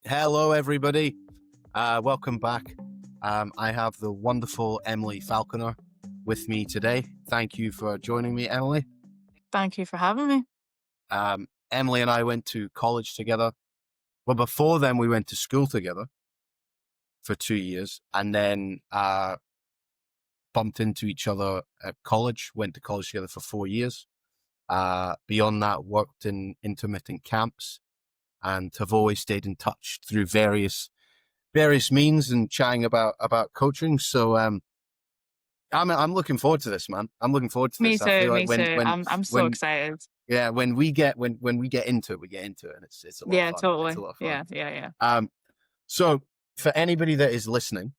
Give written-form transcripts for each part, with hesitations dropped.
Hello, everybody. Welcome back. I have the wonderful Emily Falconer with me today. Thank you for joining me, Emily. Thank you for having me. Emily and I went to college together. Well, before then, we went to school together for 2 years and then bumped into each other at college, went to college together for 4 years. Beyond that, worked in intermittent camps and have always stayed in touch through various means and chatting about coaching. So I'm looking forward to this, man. I'm looking forward to Me this. I too. feel like Me too. I'm so when excited. yeah when we get into it, we get into it, and it's a lot of Yeah, fun. It's a totally. lot of fun. Yeah. So for anybody that is listening,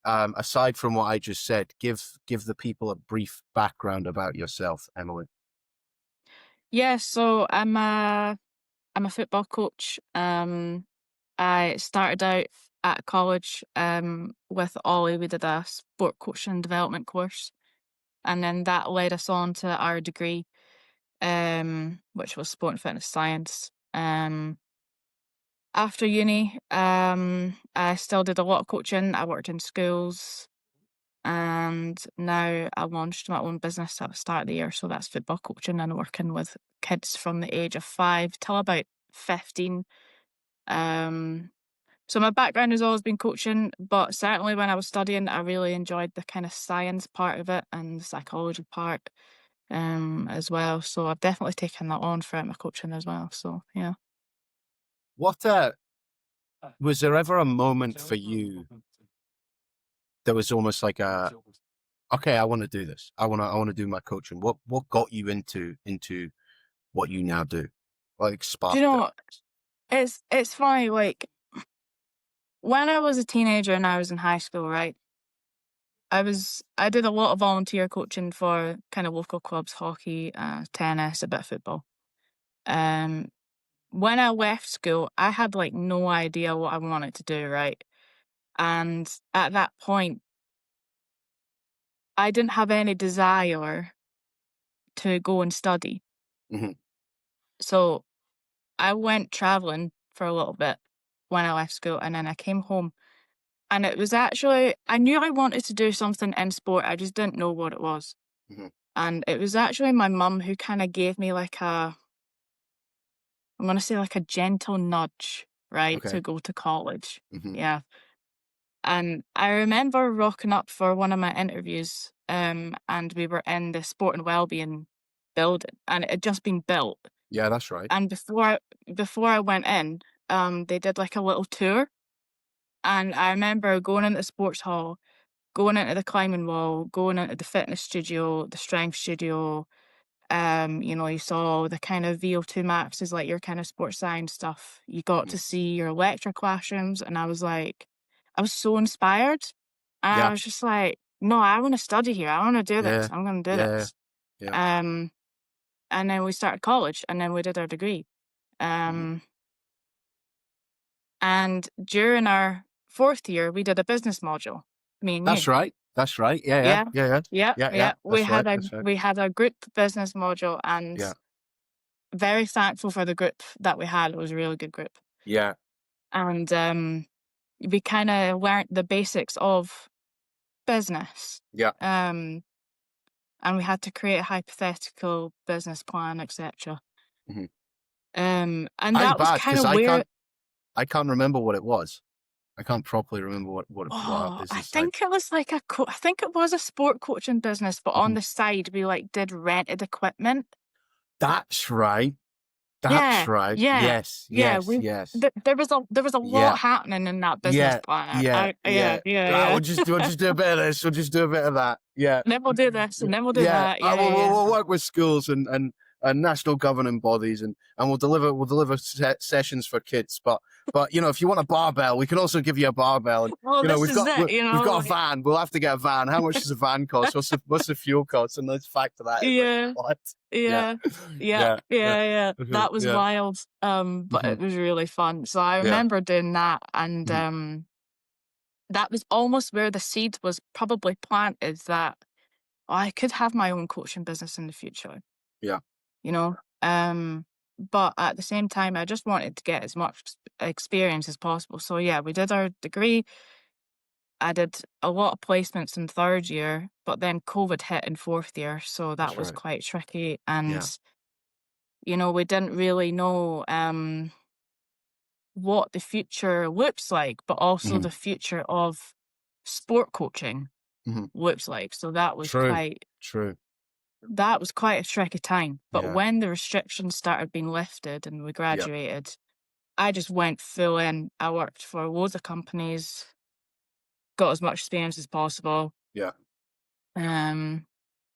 aside from what I just said, give the people a brief background about yourself, Emily. Yeah. So I'm a football coach. I started out at college with Ollie. We did a sport coaching development course, and then that led us on to our degree, which was sport and fitness science. After uni, I still did a lot of coaching. I worked in schools. And now I launched my own business at the start of the year. So that's football coaching and working with kids from the age of 5 till about 15. Um, so my background has always been coaching, but certainly when I was studying, I really enjoyed the kind of science part of it and the psychology part as well. So I've definitely taken that on throughout my coaching as well. So yeah. What was there ever a moment for you that was almost like okay, I want to do this. I want to do my coaching. What got you into what you now do? Like Do you sparked it. know, it's funny, like when I was a teenager and I was in high school, right? I did a lot of volunteer coaching for kind of local clubs, hockey, tennis, a bit of football. Um, when I left school, I had like no idea what I wanted to do, right? And at that point, I didn't have any desire to go and study. Hmm. So I went traveling for a little bit when I left school, and then I came home. And it was actually, I knew I wanted to do something in sport. I just didn't know what it was. Hmm. And it was actually my mum who kind of gave me like I'm gonna say like a gentle nudge, right, to Okay. go to college. Hmm. Yeah. And I remember rocking up for one of my interviews, and we were in the sport and wellbeing building, and it had just been built. Yeah, that's right. And before I went in, they did like a little tour, and I remember going into the sports hall, going into the climbing wall, going into the fitness studio, the strength studio. You saw the kind of VO2 maxes, like your kind of sports science stuff. You got Mhm. to see your lecture classrooms, and I was so inspired. And I Yeah, was just like, no, I want to study here. I want to do this. yeah, I'm going to do yeah, this. yeah. Um, and then we started college, and then we did our degree. Mhm. Um, and during our fourth year, we did a business module, me and you. That's right. That's right. Yeah, yeah, Yeah, yeah, yeah, yeah, yeah, yeah. yeah. That's right. That's right. We had a group business module, and Yeah, very thankful for the group that we had. It was a really good group. yeah, And we kind of learnt the basics of business. yeah. Um, and we had to create a hypothetical business plan, etc. Hmm. And I that was bad kind because of where, I can't remember what it was. I can't properly remember what our oh, I business side. think it was like I think it was a sport coaching business, but on Mhm. the side we like did rented equipment. That's right. That's Yeah, right. yeah, Yes, yeah. yes, yes. There was a Yeah, lot happening in that business yeah, plan. yeah, Yeah, yeah. yeah. We'll just do a bit of this. We'll just do a bit of that. Yeah. And then we'll do this, and then we'll do Yeah, that. Yeah, we'll work with schools and national governing bodies, and we'll deliver sessions for kids. But if you want a barbell, we can also give you a barbell. And Well, this we've is got it, you we've know. got a van. We'll have to get a van. How much does a van cost? What's the fuel cost? And let's factor that in. Like Yeah, what? Yeah, yeah, yeah, yeah, yeah, yeah. mhm, That was yeah, wild. But hmm, it was really fun. So I yeah, remember doing that, and mhm, that was almost where the seed was probably planted that I could have my own coaching business in the future. yeah, You know. Um, but at the same time, I just wanted to get as much experience as possible. So yeah, we did our degree. I did a lot of placements in 3rd year, but then COVID hit in 4th year, so that That's was right. quite tricky. And Yeah. we didn't really know what the future looks like, but also Hmm. the future of sport coaching Hmm. looks like. So that was True. quite True. a tricky time. But Yeah. when the restrictions started being lifted and we Yeah. graduated, I just went full in. I worked for loads of companies, got as much experience as possible. Yeah. Um,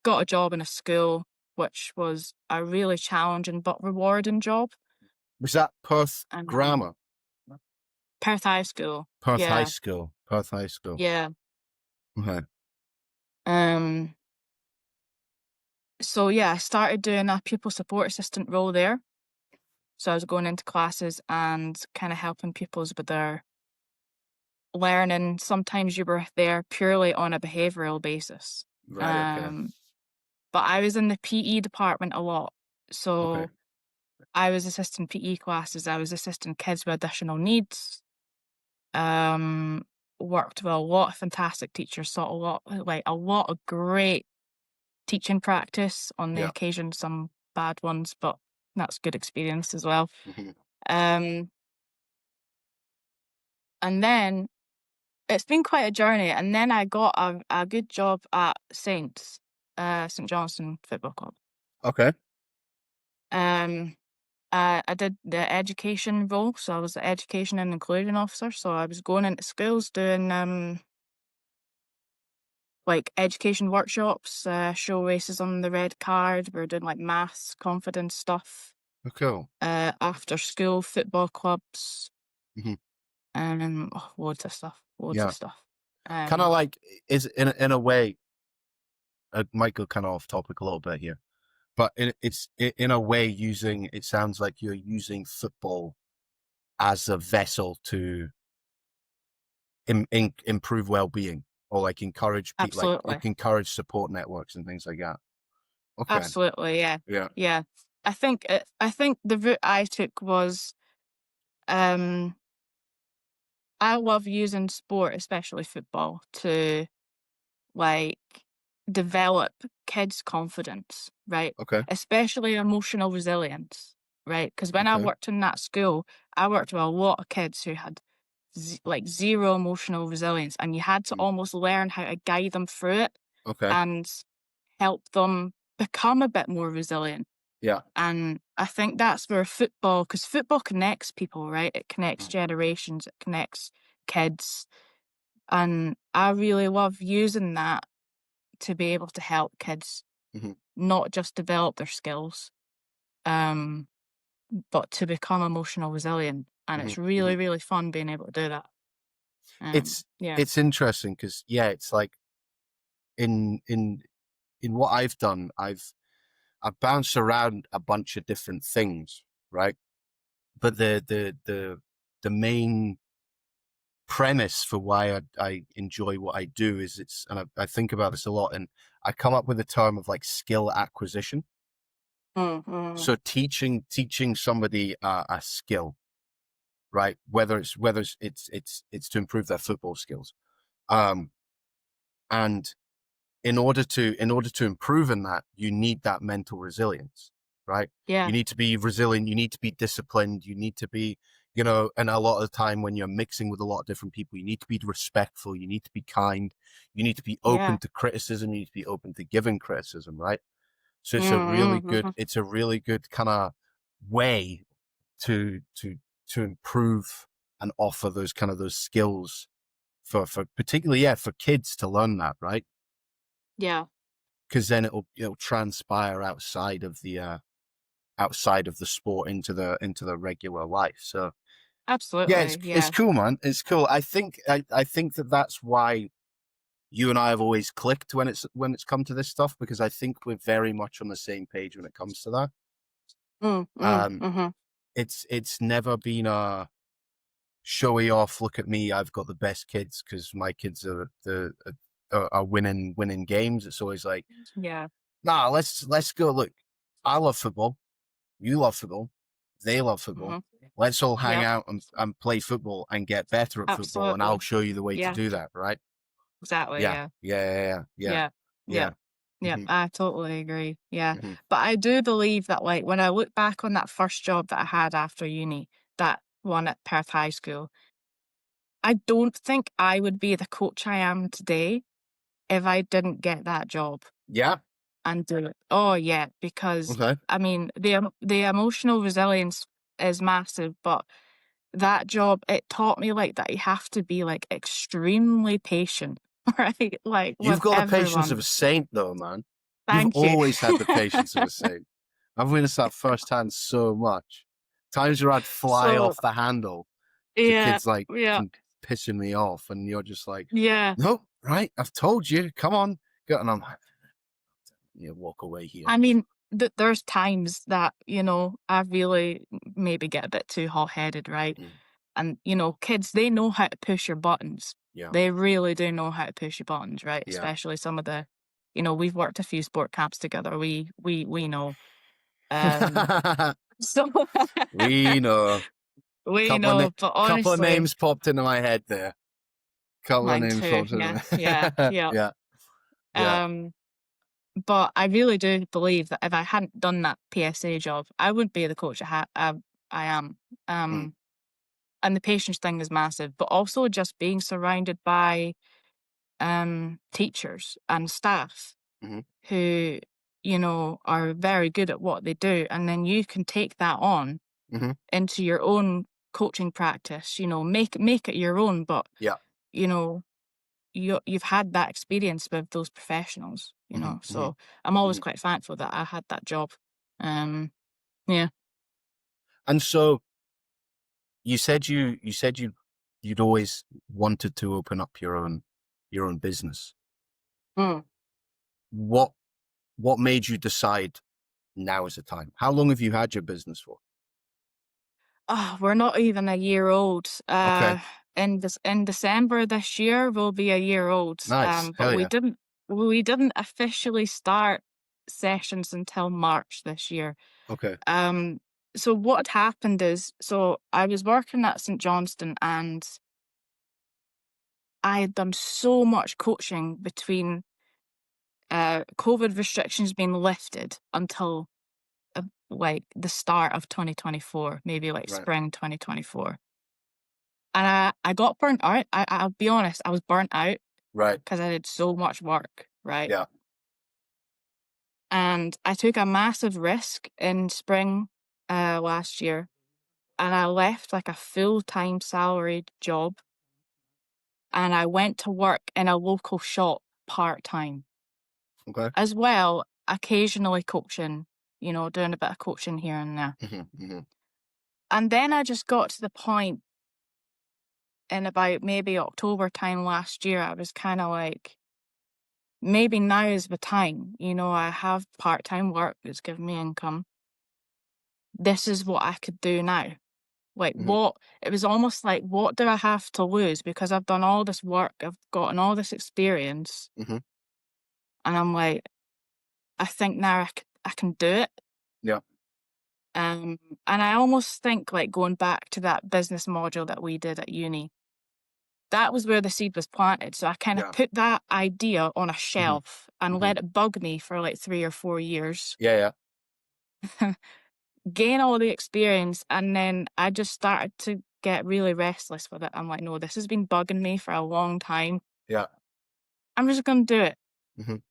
got a job in a school, which was a really challenging but rewarding job. Was that Perth Um, Grammar? Perth High School. Perth High Yeah, School. Perth High School. yeah. Okay. Um, so yeah, I started doing a pupil support assistant role there. So I was going into classes and kind of helping pupils with their learning. Sometimes you were there purely on a behavioral basis. Right. Okay. Um, but I was in the PE department a lot. Okay. So I was assisting PE classes, I was assisting kids with additional needs, um, worked with a lot of fantastic teachers, saw a lot of great teaching practice, on the Yeah. occasion some bad ones, but that's good experience as well. Hmm. Um, and then it's been quite a journey, and then I got a good job at Saints, St Johnstone Football Club. Okay. Um, I did the education role, so I was the education and inclusion officer. So I was going into schools doing like education workshops, show races on the red card. We were doing like maths, confidence stuff, Oh, cool. after school football clubs, Hmm. loads of stuff, loads of Yeah. stuff. Kind of Um, like is in a way. Might go kind of off topic a little bit here, but in a way using. It sounds like you're using football as a vessel to improve well-being or like encourage people, like Absolutely, encourage support networks and things like that. Okay. absolutely, yeah, Yeah. yeah. I think the route I took was um, I love using sport, especially football, to like develop kids' confidence, right? Okay. Especially emotional resilience, right? Because when I Okay. worked in that school, I worked with a lot of kids who had like zero emotional resilience, and you had to Mm. almost learn how to guide them through it Okay. and help them become a bit more resilient. Yeah. And I think that's where football, because football connects people, right? It connects Mm. generations, it connects kids. And I really love using that to be able to help kids Hmm. not just develop their skills, um, but to become emotional resilient. And Hmm. it's really, Hmm. really fun being able to do that. It's Yeah. it's interesting because yeah, it's like in in in what I've done, I've bounced around a bunch of different things, right? But the main premise for why I enjoy what I do is and I think about this a lot, and I come up with a term of like skill acquisition. Mm, mm, So teaching somebody a skill, right? Whether it's to improve their football skills, um, and in order to improve in that, you need that mental resilience, right? You yeah. need to be resilient. You need to be disciplined. You need to be, and a lot of the time when you're mixing with a lot of different people, you need to be respectful. You need to be kind. You need to be open Yeah. to criticism. You need to be open to giving criticism, right? So Mm, mm, it's a really good kind of way to to to improve and offer those skills for particularly, yeah, for kids to learn that, right? yeah. Because then it'll transpire outside of the sport into the regular life. So yeah, Absolutely. it's Yeah. cool, man. It's cool. I think that's why you and I have always clicked when it's come to this stuff, because I think we're very much on the same page when it comes to that. Mm, mm, Um, mm-hmm. it's never been a showy off. Look at me, I've got the best kids because my kids are winning games. It's always like, Yeah. nah, let's go. Look, I love football. You love football. They love football. Mhm. Let's all hang Yep. out and play football and get better at football, and I'll Absolutely. show you the way to Yeah. do that, right? Exactly, Yeah. yeah. Yeah. Yeah. Yeah. Yep. Yep. Mhm. I totally agree. Yeah. Mhm. But I do believe that, like, when I look back on that first job that I had after uni, that one at Perth High School, I don't think I would be the coach I am today if I didn't get that job Yeah. and do it. Oh, yeah, because, Okay. I mean, the emotional resilience is massive, but that job, it taught me, like, that you have to be, like, extremely patient, right? Like, You've with got the patience of a everyone. saint, though, man. You've Thank you. always had the patience of a saint. I've witnessed that firsthand so much. Times where I'd fly So off the handle to yeah, kids like yeah, pissing me off, and you're just like, yeah. "No, right? I've told you. Come on." And I'm like, "Yeah, walk away here." I mean, there's times that, I really maybe get a bit too hot-headed, right? Mm, And, kids, they know how to push your buttons. yeah, They really do know how to push your buttons, right? yeah. Especially some of the, we've worked a few sport camps together. We know. Um, so We know. we Couple of know, but couple of honestly, names popped into my head there. Couple of mine names too. popped into Yeah, yeah, my yeah. yeah, yeah. Um, but I really do believe that if I hadn't done that PSA job, I wouldn't be the coach I am. Mm, Um, and the patience thing is massive, but also just being surrounded by teachers and staff mhm, who, are very good at what they do. And then you can take that on mhm. into your own coaching practice, make it your own, but, Yeah. you know, you've had that experience with those professionals, Mhm, mhm, so I'm always mhm. quite thankful that I had that job. Yeah. And so you'd always wanted to open up your own business. Mm. What what made you decide now is the time? How long have you had your business for? Oh, we're not even a year old. Okay. In December this year, we'll be a year old. Nice. But Hell yeah. we didn't officially start sessions until March this year. Okay. Um, so what had happened is, so I was working at St Johnston, and I had done so much coaching between COVID restrictions being lifted until like the start of 2024, maybe like Right. spring 2024. And I got burnt out. I'll be honest, I was burnt out Right. because I did so much work, right? Yeah. And I took a massive risk in spring last year, and I left like a full-time salaried job, and I went to work in a local shop part-time, Okay. as well, occasionally coaching, doing a bit of coaching here and there. Mhm, mhm. And then I just got to the point in about maybe October time last year, I was kind of like, maybe now is the time. I have part-time work that's giving me income. This is what I could do now. Like, Mhm, what it was almost like, what do I have to lose? Because I've done all this work, I've gotten all this experience, mhm. and I'm like, I think now I can do it. Yeah. And I almost think, like, going back to that business module that we did at uni, that was where the seed was planted. So I kind of Yeah. put that idea on a Mhm, shelf and mhm. let it bug me for like 3 or 4 years, Yeah, yeah. gain all the experience, and then I just started to get really restless with it. I'm like, no, this has been bugging me for a long time. Yeah. I'm just going to do it. Mhm.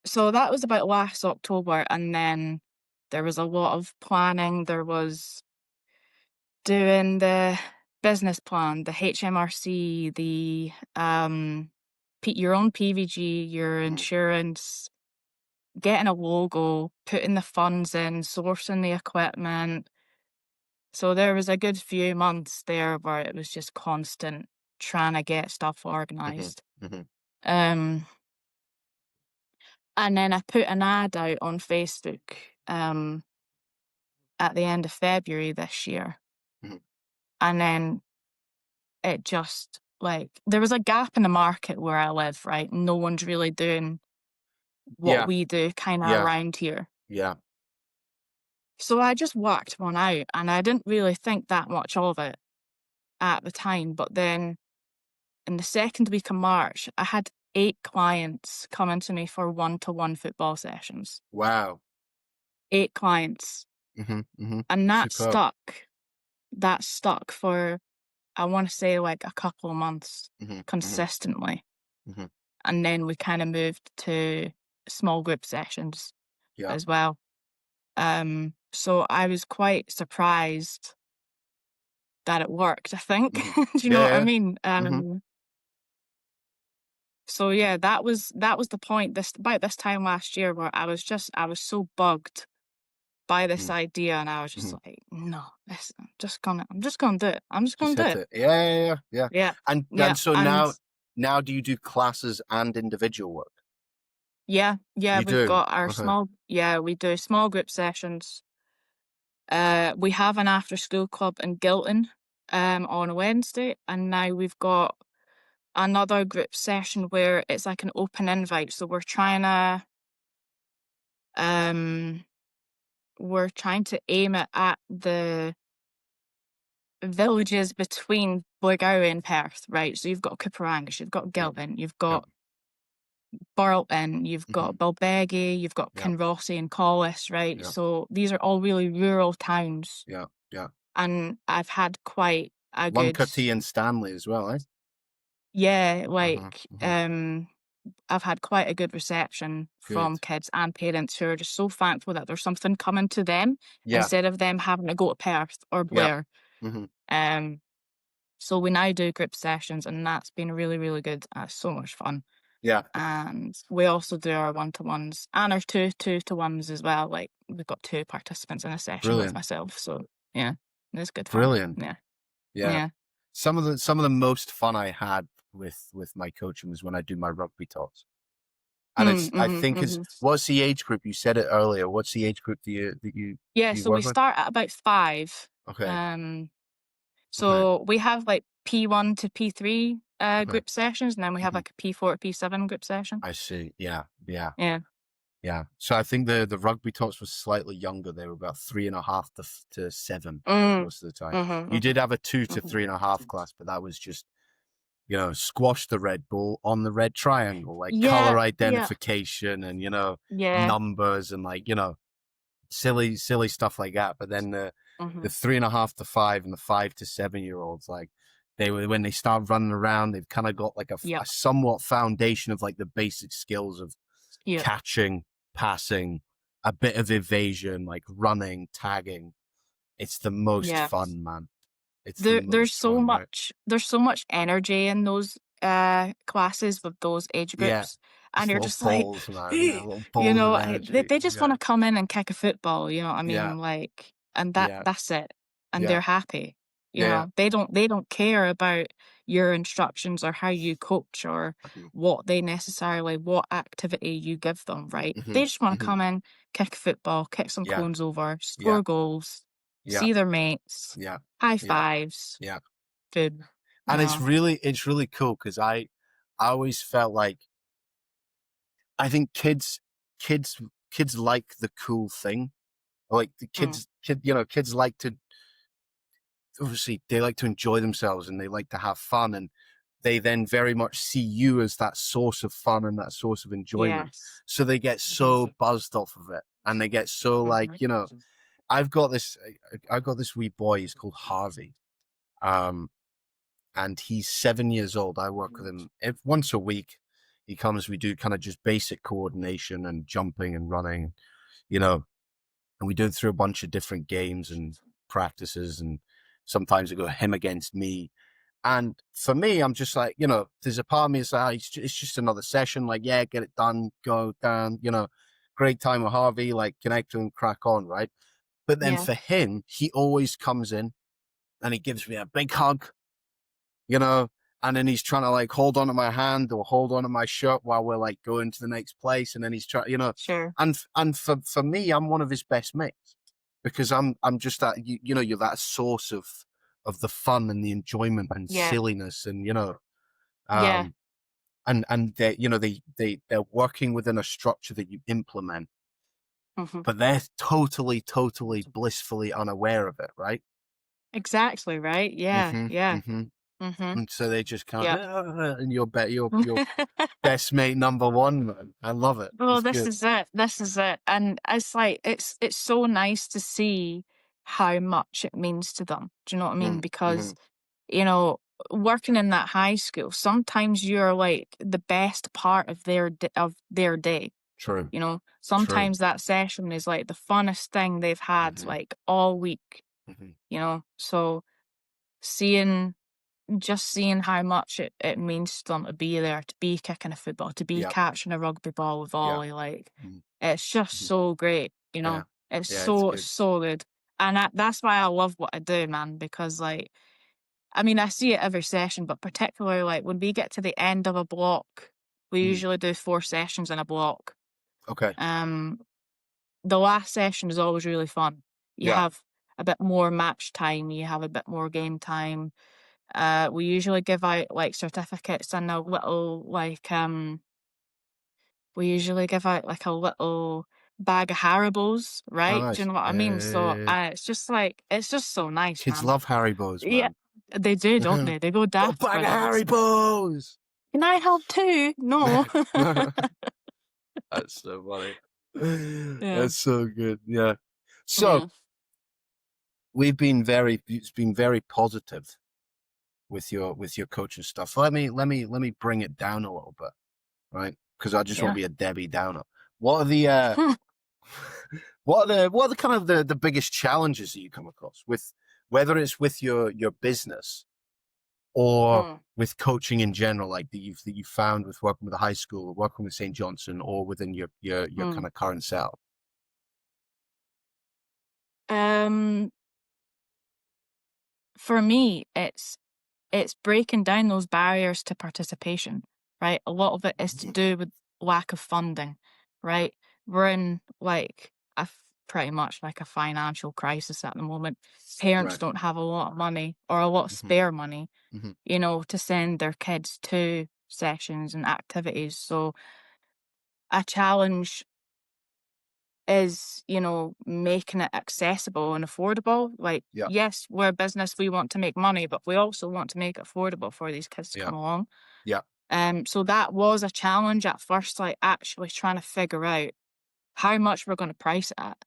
So that was about last October. And then there was a lot of planning. There was doing the business plan, the HMRC, your own PVG, your Mhm, insurance, getting a logo, putting the funds in, sourcing the equipment. So there was a good few months there where it was just constant trying to get stuff mhm, organized. mhm, Um, and then I put an ad out on Facebook at the end of February this year. mhm. And then it just, like, there was a gap in the market where I live, right? No one's really doing what Yeah. we do kind of Yeah. around here. Yeah. So I just worked one out and I didn't really think that much of it at the time. But then in the second week of March, I had 8 clients coming to me for one-to-one football sessions. Wow. 8 clients. And that Superb. stuck. That stuck for, I want to say, like a couple of months Mhm, mhm, consistently. mhm. And then we kind of moved to small group sessions Yeah. as well. So I was quite surprised that it worked, I think. Mhm. Do you know Yeah, what I yeah. mean? Mhm, So yeah, that was the point this about this time last year where I was so bugged by this mhm, idea and I was just mhm. like, no, I'm just gonna do it. I'm just Just gonna do hit it. it. Yeah, yeah, yeah, yeah. Yeah. And Yeah. so And now do you do classes and individual work? yeah, yeah, You we've do? got our Okay. we do small group sessions. We have an after school club in Gilton on a Wednesday, and now we've got another group session where it's like an open invite. So um we're trying to aim it at the villages between Blairgowrie and Perth, right? So you've got Cooperangus, you've got Yep, Gilton, you've yep. got Burlton, you've Mhm. got Balbeggie, you've got Yep, Kinrossy and Collis, right? yep, So these are all really rural towns, yep, yep. and I've had quite a good, Luncarty and Stanley as well, eh? yeah, Mhm, like mhm. I've had quite a good reception from Good. kids and parents who are just so thankful that there's something coming to them Yeah, instead of them having to go to Perth or yep. Blair. Mhm. Um, so we now do group sessions, and that's been really, really good. So much fun. Yeah, And we also do our one-to-ones and our two-to-ones as well. Like we've got 2 participants in a session with brilliant, myself. So yeah, it's good fun. brilliant. Yeah, Yeah. yeah. Some of the most fun I had with my coaching was when I do my rugby talks. And Mm, it's I mhm, think it's mhm. what's the age group? You said it earlier. What's the age group Yeah, do you so we work with? start at about 5. Okay. Um, Okay. so we have like P1 to P3 Okay. group sessions, and then we have Mhm. like a P4 to P7 group session. I see. Yeah. Yeah. Yeah. Yeah. So I think the rugby tops was slightly younger. They were about 3.5 to 7 Mm. most of the time. Mhm, You did mhm, have a 2 to 3.5 class, but that was just, squash the red ball on the red triangle, like yeah, color yeah, identification and, yeah. numbers and like, silly, silly stuff like that. But then the Mhm. 3.5 to 5 and the 5 to 7 year olds, like when they start running around, they've kind of got like a Yep, somewhat foundation of like the basic skills of yep, catching, passing, a bit of evasion, like running, tagging. It's the most yeah. fun, man. It's the There's most so fun, right? much energy in those classes with those age Yeah. groups, and you're Little just like, balls, man. Yeah, you little balls of know, energy. they just want Yeah. to come in and kick a football. You know what I Yeah. mean? Like, and Yeah. that's it, and Yeah. they're happy. You Yeah. Yeah. know, they don't care about your instructions or how you coach or Mhm. what activity you give them. Right? They Mhm. just want to Mhm. come in, kick a football, kick some Yeah. cones over, Yeah. score goals, Yeah. see their mates, Yeah. high Yeah. fives. Yeah. Good. And it's Yeah. really cool because I always felt like I think kids kids like the cool thing. Like the Mm. kids like to obviously they like to enjoy themselves and they like to have fun and they then very much see you as that source of fun and that source of enjoyment. Yes. So they get so Mhm. buzzed off of it and they get so Mhm. like, I've got this I've got this wee boy, he's called Harvey. Um and he's 7 years old. I work with him once a week. He comes, we do kind of just basic coordination and jumping and running, you know, and we do it through a bunch of different games and practices. And sometimes we go him against me. And for me, I'm just like, there's a part of me that's like, it's just another session. Like, yeah, get it done, go down, great time with Harvey, like connect and crack on, right? But then Yeah. for him, he always comes in and he gives me a big hug, you know, and then he's trying to like hold on to my hand or hold on to my shirt while we're like going to the next place. And then he's trying, Sure. and for me, I'm one of his best mates because I'm just that, you're that source of the fun and the enjoyment and Yeah. silliness and, Yeah. um, and they're working within a structure that you implement. Mhm. but they're totally, totally blissfully unaware of it, right? Exactly, right? Yeah, Mm-hmm. yeah. Mm-hmm. Mhm. And so they just can't, Yep. and you're your best mate number one, man. I love it. Well, It's this good. is it. This is it. And it's like it's so nice to see how much it means to them. Do you know what I mean? Mm, Because, mm-hmm. you know, working in that high school, sometimes you're like the best part of their day. True. You know, True. sometimes that session is like the funnest thing they've had Mm-hmm. like all week, Mm-hmm. you know. So seeing just seeing how much it means to them to be there, to be kicking a football, to be Yeah. catching a rugby ball with Yeah. volley, like Mm-hmm. it's just Mm-hmm. so great, you know. Yeah. It's Yeah. It's so good. so good, and that's why I love what I do, man. Because like, I mean, I see it every session, but particularly like when we get to the end of a block, we Mm. usually do 4 sessions in a block. Okay. Um, the last session is always really fun. You Yeah. have a bit more match time, you have a bit more game time. We usually give out like certificates and a little we usually give out like a little bag of Haribos, Oh, right? Do you nice. know what I Yeah. Yeah. mean? So Yeah. Yeah. it's just like it's just so nice, Kids man. love Haribos, Yeah, man. they do, don't they? They go Got a daft bag for of them. It's like, Haribos. can I have two? No. That's so funny. Yeah, That's so good. Yeah. So yeah, it's been very positive with your coaching stuff. Let me bring it down a little bit, right? Because I just won't yeah. be a Debbie Downer. What are the what are the kind of the biggest challenges that you come across with, whether it's with your business or Mm, with coaching in general, like that you found with working with a high school, or working with St. Johnson, or within your kind mm. of current self? Um, for me, it's breaking down those barriers to participation, right? A lot of it is to do with lack of funding, right? We're in like pretty much like a financial crisis at the moment. Parents Right. don't have a lot of money or a lot of Hmm. spare money, Hmm. you know, to send their kids to sessions and activities. So a challenge is, you know, making it accessible and affordable. Like, Yeah. yes, we're a business, we want to make money, but we also want to make it affordable for these kids to Yeah. come along. Yeah. So that was a challenge at first, like actually trying to figure out how much we're going to price it at,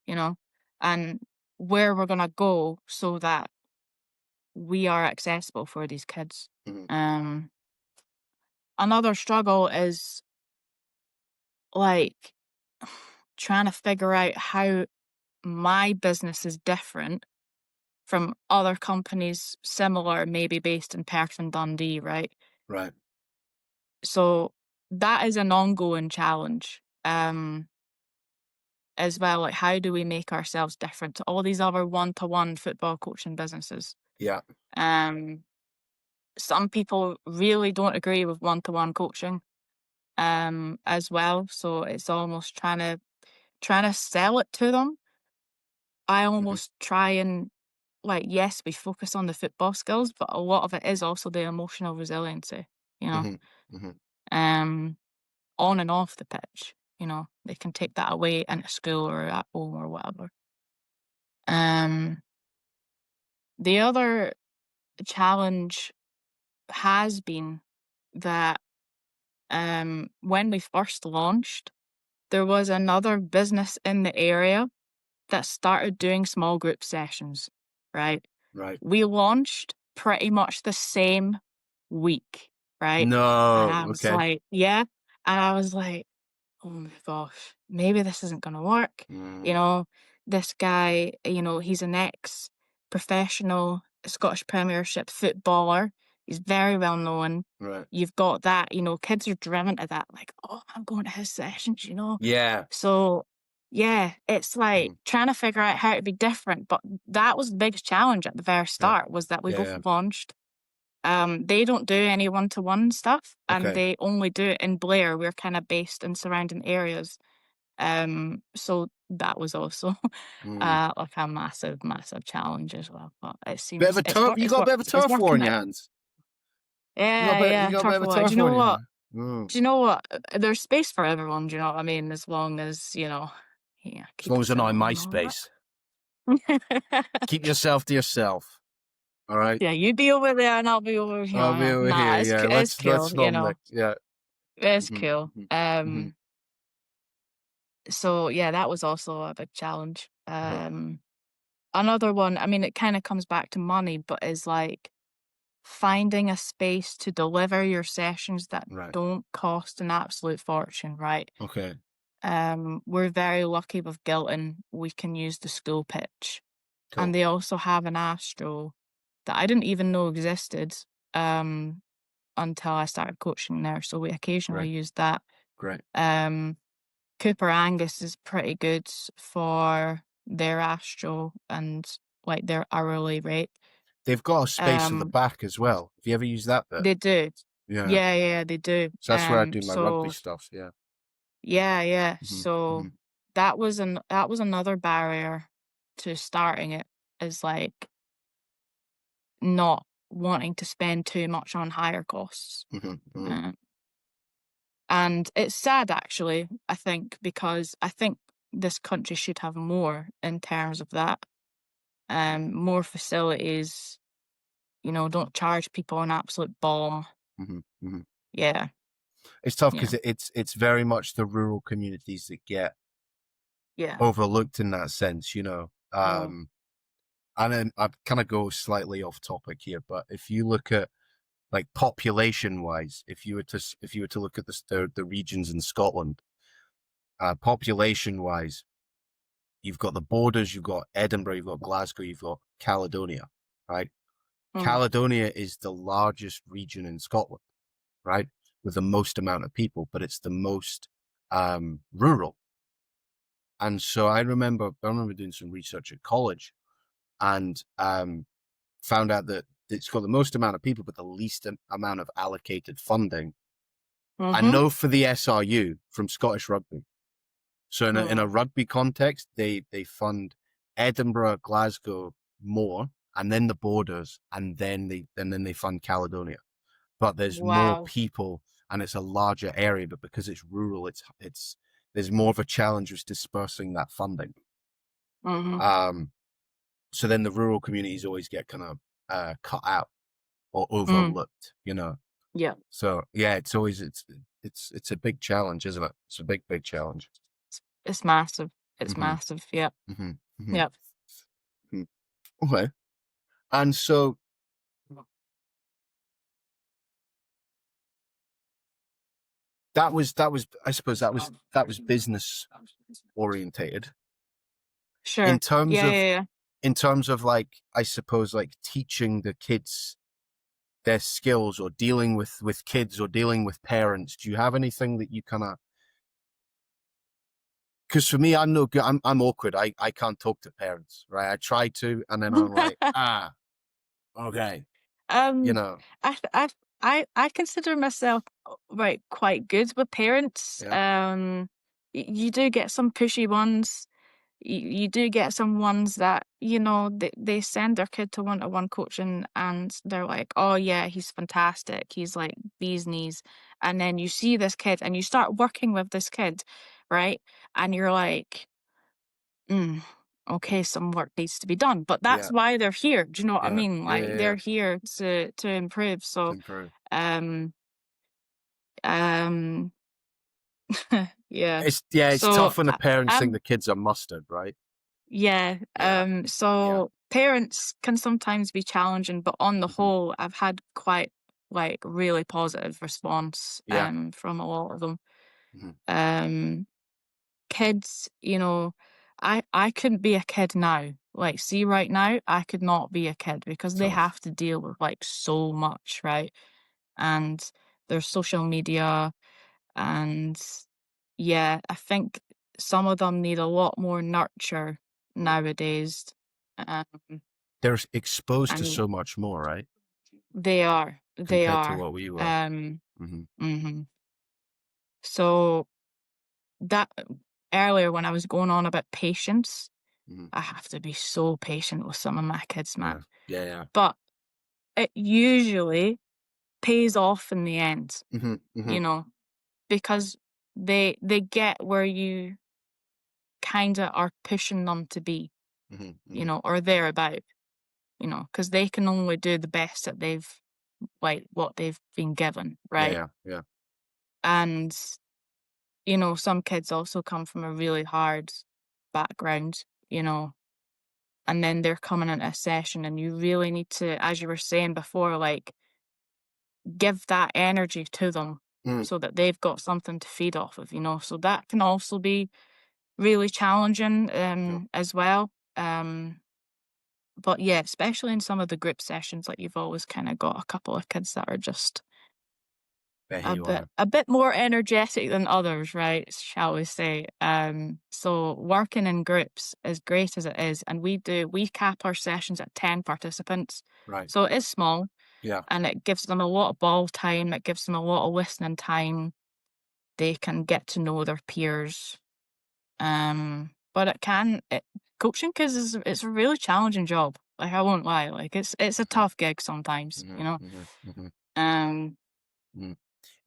you know, and where we're going to go so that we are accessible for these kids. Hmm. Um, Another struggle is like trying to figure out how my business is different from other companies similar, maybe based in Perth and Dundee, right? Right. So that is an ongoing challenge. As well, like how do we make ourselves different to all these other one-to-one football coaching businesses? Yeah. Um, some people really don't agree with one-to-one coaching, as well. So it's almost trying to sell it to them. I Hmm. almost try and like, yes, we focus on the football skills, but a lot of it is also the emotional resiliency, you know, Hmm. Hmm. um, on and off the pitch. You know, they can take that away into school or at home or whatever. Um, the other challenge has been that when we first launched, there was another business in the area that started doing small group sessions, right? Right. We launched pretty much the same week, right? And No. I was Okay. like, yeah. And I was like, oh my gosh, maybe this isn't going to work. You Mm. know, this guy, you know, he's an ex professional Scottish Premiership footballer. He's very well known. Right. You've got that, you know, kids are driven to that, like, oh, I'm going to his sessions, you know. Yeah. So, yeah, it's like Hmm. trying to figure out how to be different. But that was the biggest challenge at the very Yeah. start was that we Yeah. both Yeah. launched. They don't do any one-to-one stuff, and Okay. they only do it in Blair. We're kind of based in surrounding areas. So that was also Mm. like a massive, massive challenge as well. But it Bit of seems a turf. You got a bit of a it's turf war working in your out. hands. Yeah, You yeah, got a bit turf of a war. Do turf you war know in your what? hand. Mm. Do you know what? There's space for everyone. Do you know what I mean? As long as Yeah, As keep long it as they're not in civil and all MySpace. that. Keep yourself to yourself. All right. Yeah, you be over there and I'll be over I'll be here. over Nah, here. Yeah. it's Let's cool, you not know. mix. Yeah. It's Hmm. cool. Hmm. Hmm. So yeah, that was also a big challenge. Uh-huh. Another one, I mean, it kind of comes back to money, but is like finding a space to deliver your sessions that Right. don't cost an absolute fortune, right? Okay. We're very lucky with Gilton. We can use the school pitch, and Cool. they also have an Astro that I didn't even know existed um, until I started coaching there. So we occasionally Great. use that. Great. Um, Cooper Angus is pretty good for their Astro and like their hourly rate. They've got a space at the Um, back as well. Have you ever used that bit? they do. Yeah. Yeah, yeah, they do. So that's where I do my rugby So stuff. Yeah. yeah, yeah. Hmm. So Hmm. that was another barrier to starting it, is like not wanting to spend too much on higher costs. Hmm. Hmm. Um, and it's sad actually, I think, because I think this country should have more in terms of that. More facilities, don't charge people an absolute bomb. Hmm. Hmm. Yeah, It's tough yeah, because it's very much the rural communities that get yeah. overlooked in that sense, you know. Mm. And then I kind of go slightly off topic here, but if you look at like population wise, if you were to look at the regions in Scotland, population wise, you've got the borders, you've got Edinburgh, you've got Glasgow, you've got Caledonia, right? Mm. Caledonia is the largest region in Scotland, right? With the most amount of people, but it's the most rural. And so I remember doing some research at college and found out that it's got the most amount of people, but the least amount of allocated funding. I Mhm. know for the SRU from Scottish Rugby. So in a Mm. rugby context, they fund Edinburgh, Glasgow more, and then the borders, and then they fund Caledonia. But there's more Wow. people and it's a larger area, but because it's rural, it's there's more of a challenge with dispersing that funding. Mhm. Um, so then the rural communities always get kind of cut out or Mm. overlooked, you know. Yeah. So yeah, it's always it's a big challenge, isn't it? It's a big challenge. It's massive. It's Hmm. massive. Yep. Hmm. Hmm. Yep. Okay. And so that was I suppose that was business orientated. In Sure. terms Yeah, of yeah, yeah. like I suppose like teaching the kids their skills or dealing with kids or dealing with parents, do you have anything that you kind of because for me I'm no good I'm awkward. I can't talk to parents, right? I try to and then I'm like, okay, you Um, know. I th I consider myself, right, quite good with parents. Yeah. You do get some pushy ones. You do get some ones that, they send their kid to one-to-one coaching and they're like, "Oh yeah, he's fantastic. He's like bee's knees." And then you see this kid and you start working with this kid, right? And you're like, "Mm, okay, some work needs to be done." But that's Yeah. why they're here. Do you know what I Yeah. mean? Yeah. Like Yeah. they're Yeah. here to improve. To So, improve. um, um, yeah. It's So tough when the parents think I'm the kids are mustard, right? Yeah, Yeah. Yeah. so parents can sometimes be challenging, but on the Hmm. whole, I've had quite like really positive response Yeah. from a lot of them. Hmm. Um Kids, I couldn't be a kid now. Like see right now, I could not be a kid because they Tough. have to deal with like so much, right? And there's social media and yeah, I think some of them need a lot more nurture Mm. nowadays. Um, They're exposed to and so much more, right? they are, they Compared to are. what we were. Um, Hmm. mhm. So that earlier when I was going on about patience, Hmm. I have to be so patient with some of my kids, Yeah. man. Yeah. Yeah. But it usually pays off in the end, Hmm. Hmm. you know, because they get where you kind of are pushing them to be, Mhm. Mhm. or thereabout, because they can only do the best that what they've been given, Yeah. right? Yeah. Yeah. And, some kids also come from a really hard background, you know, and then they're coming into a session and you really need to, as you were saying before, like give that energy to them Mm. so that they've got something to feed off of, so that can also be really challenging Sure. as well. But yeah, especially in some of the group sessions, like you've always kind of got a couple of kids that are just Bet a you bit are. a bit more energetic than others, right? Shall we say? So working in groups, as great as it is, and we cap our sessions at 10 participants, Right. so it is small, Yeah. and it gives them a lot of ball time. It gives them a lot of listening time. They can get to know their peers. But coaching kids it's a really challenging job. Like I won't lie, like it's a Mhm. tough gig sometimes, Mhm. Mhm. Mhm. Um, Mm.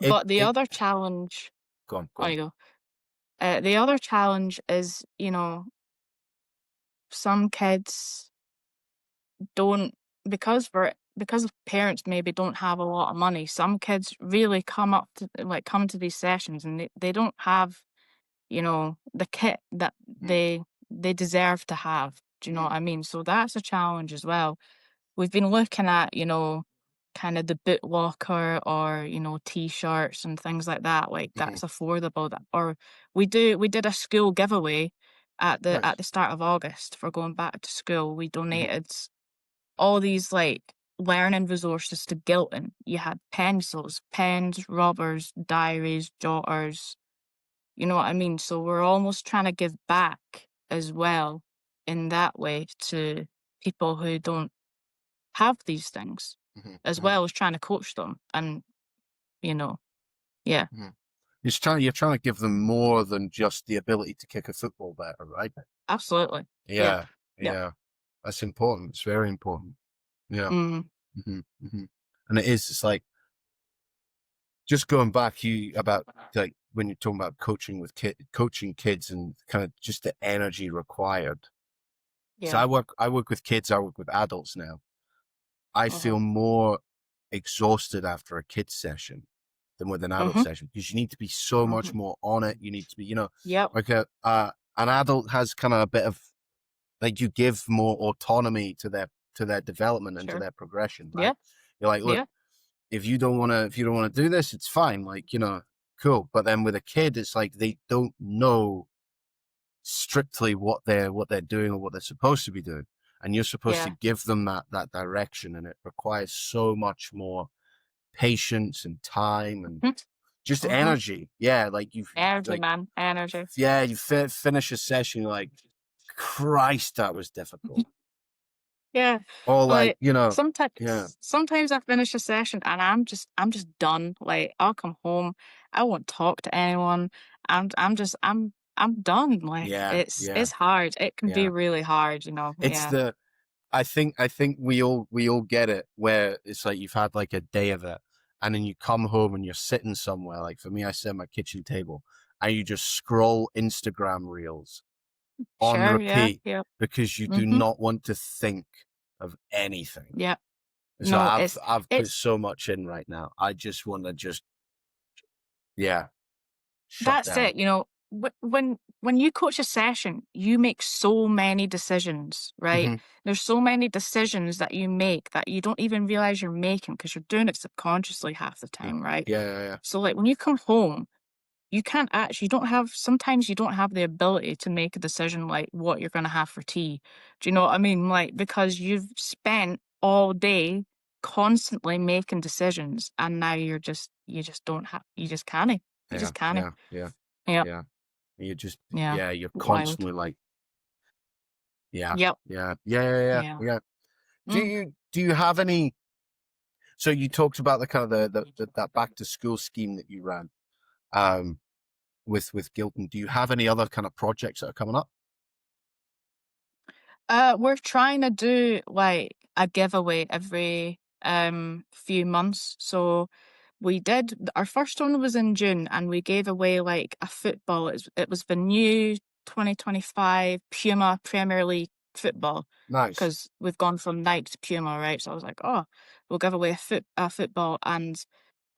It but the it other challenge, Go on. Go oh, on. you go. The other challenge is, some kids don't because parents maybe don't have a lot of money. Some kids really come to these sessions and they don't have, the kit that Mm. they deserve to have. Do you know Mm. what I mean? So that's a challenge as well. We've been looking at, kind of the boot locker or, t-shirts and things like that. Like Mhm. that's affordable. Or we did a school giveaway at Nice. the start of August for going back to school. We Mhm. donated all these like learning resources to Gilton. You had pencils, pens, rubbers, diaries, jotters, you know what I mean? So we're almost trying to give back as well in that way to people who don't have these things, Mhm. as Mhm. well as trying to coach them. And, you know, yeah, Mhm. You're trying to give them more than just the ability to kick a football better, right? absolutely. Yep. Yeah. Yep. Yeah. That's important. It's very important. Yeah. Mm, Hmm. Hmm. And it is. It's like just going back you about like when you're talking about coaching kids and kind of just the energy required. So yeah. I work with kids. I work with adults now. I Uh-huh. feel more exhausted after a kids session than with an adult Mm-hmm. session because you need to be so much Mm-hmm. more on it. You need to be, Yep. like an adult has kind of a bit of like you give more autonomy to their development and to Sure. their progression, Yeah. right? You're like, look, Yeah. if you don't want to do this, it's fine. Like, cool. But then with a kid, it's like they don't know strictly what they're doing or what they're supposed to be doing. And you're supposed to Yeah. give them that direction. And it requires so much more patience and time and just Mm-hmm. energy. Yeah. Like Energy, like, man. Energy. yeah, finish a session. You're like, Christ, that was difficult. Yeah. Or like, Like yeah, sometimes I finish a session and I'm just done. Like I'll come home, I won't talk to anyone. I'm done. Like yeah, yeah, it's hard. It can be yeah. really hard, It's Yeah. I think we all get it where it's like you've had like a day of it and then you come home and you're sitting somewhere. Like for me, I sit at my kitchen table and you just scroll Instagram reels on Sure, yeah, repeat yeah. because you do Mhm. not want to think of anything. Yeah. So No, I've put it's so much in right now. I just want to yeah, shut that's down. it, when you coach a session, you make so many decisions, right? Hmm. There's so many decisions that you make that you don't even realize you're making because you're doing it subconsciously half the Yeah. time, right? Yeah, yeah, yeah. So like when you come home, you can't actually you don't have sometimes you don't have the ability to make a decision like what you're gonna have for tea. Do you know what I mean? Like because you've spent all day constantly making decisions and now you just don't have you just can't. You Yeah, just can't. yeah, yeah, Yep. yeah. You just Yeah. yeah, you're Wild. constantly like yeah, Yep. yeah, yeah, yeah, yeah, Yeah. yeah. Mm. Do you have any? So you talked about the kind of that back to school scheme that you ran um with Gilton. Do you have any other kind of projects that are coming up? We're trying to do like a giveaway every few months. So we did our first one was in June and we gave away like a football. It was the new 2025 Puma Premier League football Nice. because we've gone from Nike to Puma, right? So I was like, oh, we'll give away a football and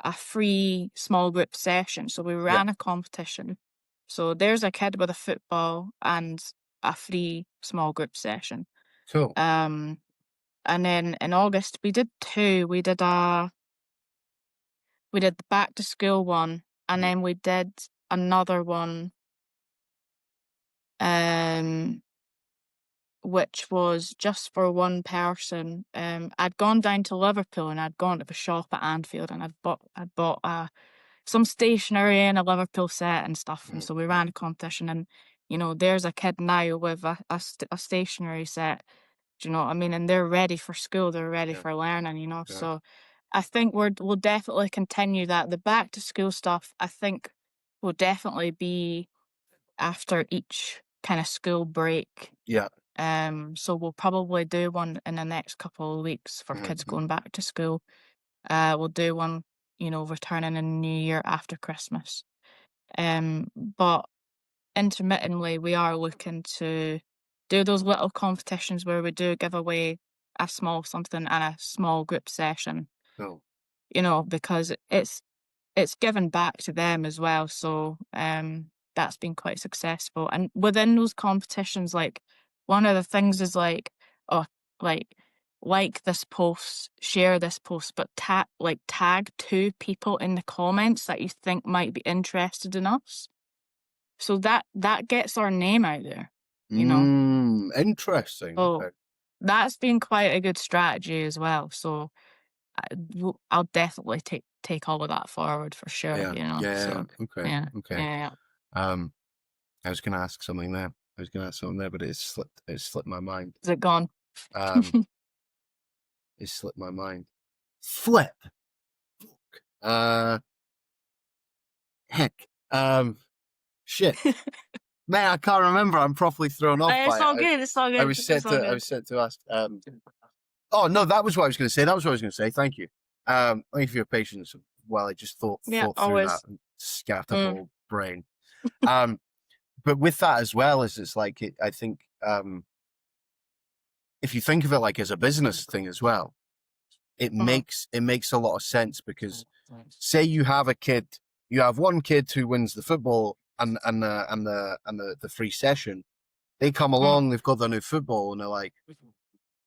a free small group session. So we Yeah. ran a competition. So there's a kid with a football and a free small group session. Cool. Um, and then in August we did two. We did the back to school one, and Mhm. then we did another one, um, which was just for one person. I'd gone down to Liverpool and I'd gone to the shop at Anfield and I'd bought some stationery and a Liverpool set and stuff. And Mhm. so we ran a competition, and there's a kid now with a stationery set. Do you know what I mean? And they're ready for school. They're ready Yeah. for learning. Yeah. So I think we'll definitely continue that. The back to school stuff, I think, will definitely be after each kind of school break. Yeah. So we'll probably do one in the next couple of weeks for kids Mhm. going back to school. We'll do one, returning in the new year after Christmas. But intermittently, we are looking to do those little competitions where we do give away a small something and a small group session, Cool. because it's given back to them as well. So that's been quite successful. And within those competitions, like one of the things is like, oh, like this post, share this post, but tag two people in the comments that you think might be interested in us. So that gets our name out there, you know. Interesting. So Okay. that's been quite a good strategy as well. So I'll definitely take all of that forward for sure, Yeah. you know. Yeah. So Okay. yeah, Okay. yeah, yeah. Um, I was going to ask something there. I was going to ask something there, but it slipped. It slipped my mind. Is it gone? Um, it slipped my mind. Flip. Uh, heck. Shit. Man, I can't remember. I'm properly thrown off It's by it. all good. It's all I good. was It's set all to. I good. was set to ask. Oh no, that was what I was going to say. That was what I was going to say. Thank you. Thank you for your patience while I just Yeah, thought through that always. Mm, scatterball brain. Um, but with that as well, is it's like I think if you think of it like as a business thing as well, mhm, it makes a lot of sense because say you have a kid, you have one kid who wins the football and the free session. They come mhm. along, they've got their new football, and they're like,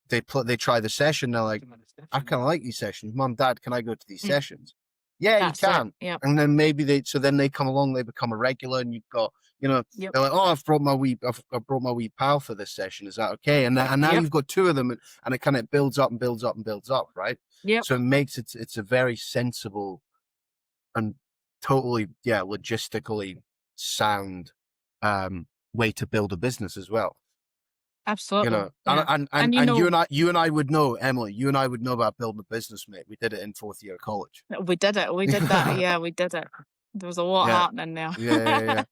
they try the session. They're like, I kind of like these sessions. Mom, Dad, can I go to these Mm, sessions? Yeah, you that's it. can. Yep. And then maybe then they come along, they become a regular, and you've got, Yep. they're like, oh, I've brought my wee pal for this session. Is that okay? And now Yep. you've got two of them, and it kind of builds up and builds up and builds up, right? Yep. So it makes it's a very sensible and totally, yeah, logistically sound way to build a business as well. Absolutely. And Yeah. and and, And and you and I would know, Emily, you and I would know about building a business, mate. We did it in fourth year of college. we did it. We did that. Yeah, we did it. There was a lot Yeah, happening there. yeah.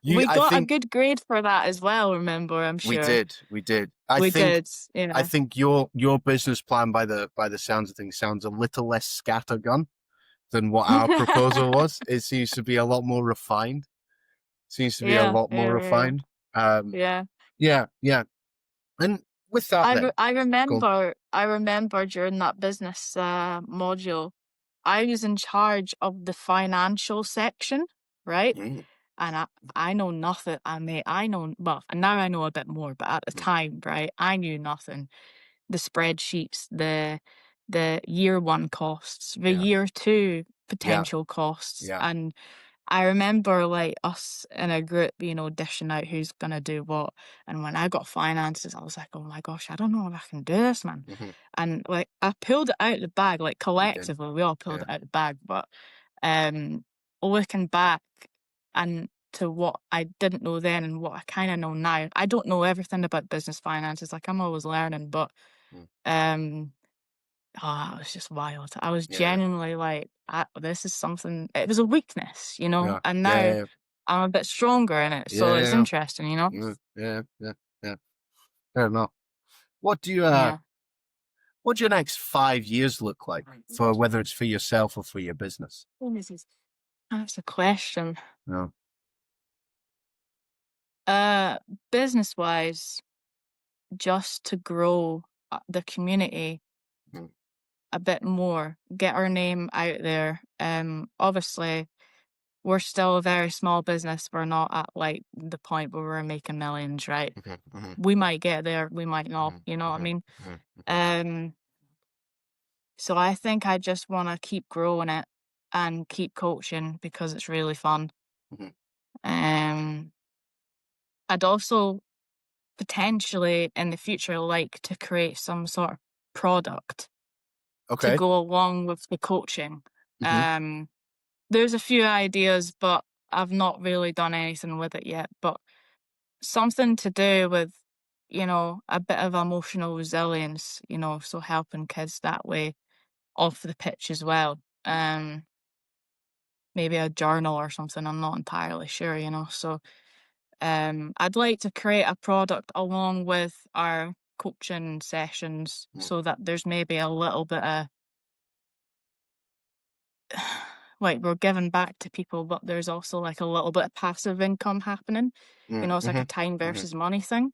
We I got a think good grade for that as well, remember, I'm sure. we did. We did. I Yeah. think your business plan by the sounds of things sounds a little less scattergun than what our proposal was. It seems to be a lot more refined. Seems to be a Yeah, lot more yeah, yeah, refined. Um, yeah. yeah, yeah. And with that, I re then, I go on. remember during that business, module, I was in charge of the financial section, right? Mm, And I know nothing. I know, well, and now I know a bit more, but at the mm, time, right, I knew nothing. The spreadsheets, the year one costs, the yeah, year two yeah, potential costs, yeah. and I remember like us in a group, dishing out who's gonna do what. And when I got finances, I was like, oh my gosh, I don't know if I can do this, man. Hmm. And like I pulled it out of the bag, like You did, collectively, we all pulled yeah, it out of the bag. But um looking back and to what I didn't know then and what I kind of know now, I don't know everything about business finances. Like I'm always learning, but mm, um it was just wild. I was yeah, genuinely like, this is something, it was a weakness, yeah, and now yeah, I'm a bit stronger in it. So it's yeah, interesting. yeah, yeah, yeah, yeah. Fair enough. What do you Yeah. what do your next 5 years look like for whether it's for yourself or for your business? That's a question. No. Uh, business-wise, just to grow, the community Mm, a bit more, get our name out there. Obviously, we're still a very small business. We're not at, like, the point where we're making millions, right? mhm, mhm, We might get there, we might not, mhm, you know what I mhm, mean? mhm, mhm, Um, so I think I just wanna keep growing it and keep coaching because it's really fun. mhm. Um, I'd also potentially in the future like to create some sort of product to Okay. go along with the coaching. Mhm, Um, there's a few ideas, but I've not really done anything with it yet. But something to do with, a bit of emotional resilience, so helping kids that way off the pitch as well. Maybe a journal or something. I'm not entirely sure, So I'd like to create a product along with our coaching sessions mhm, so that there's maybe a little bit of like we're giving back to people, but there's also like a little bit of passive income happening. mm, It's like a mhm, time mhm. versus money thing.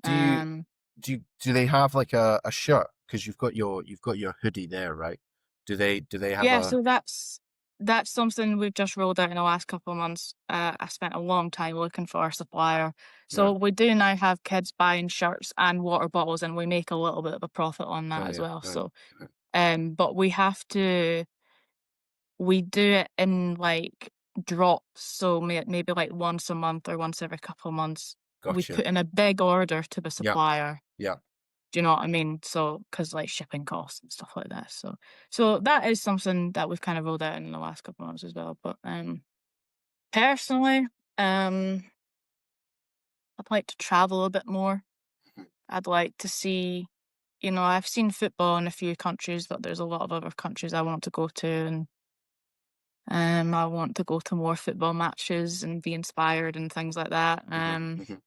Do you Um, do they have like a shirt? Because you've got your hoodie there, right? Do they have yeah, a so that's something we've just rolled out in the last couple of months. I spent a long time looking for a supplier. yeah? So we do now have kids buying shirts and water bottles and we make a little bit of a profit on that Oh as yeah, well. right, So right. but we do it in like drops. So maybe like once a month or once every couple of months, we Gotcha. put in a big order to the Yeah, supplier. yeah. Do you know what I mean? So, because like shipping costs and stuff like that. So that is something that we've kind of rolled out in the last couple of months as well. But personally, um, I'd like to travel a bit more. Mhm, I'd like to see, I've seen football in a few countries, but there's a lot of other countries I want to go to, and I want to go to more football matches and be inspired and things like that. mhm, mhm,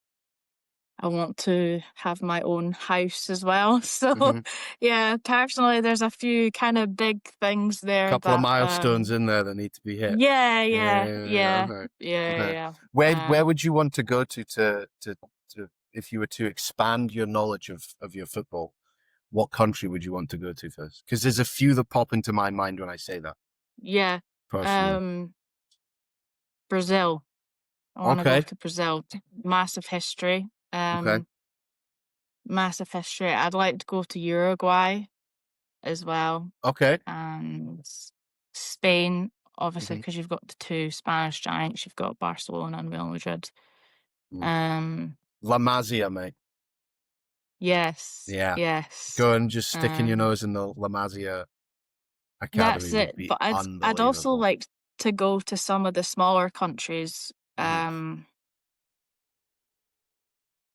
I want to have my own house as well. So, mhm. yeah, personally, there's a few kind of big things there Couple of that, milestones in there that need to be hit. yeah, Yeah, yeah, yeah, yeah, yeah, okay, yeah, okay. yeah. Where would you want to go to if you were to expand your knowledge of your football? What country would you want to go to first? Because there's a few that pop into my mind when I say that Yeah. personally. Um, Brazil. I want to go Okay, to Brazil. Massive history. okay, Massive history. I'd like to go to Uruguay as well. okay. And Spain, obviously, Hmm. because you've got the two Spanish giants, you've got Barcelona and Real Madrid. Mm. Um, La Masia, mate. yes, Yeah, yes. go and just sticking your Um, nose in the La Masia Academy that's would it. be But I'd also unbelievable. like to go to some of the smaller countries. Hmm.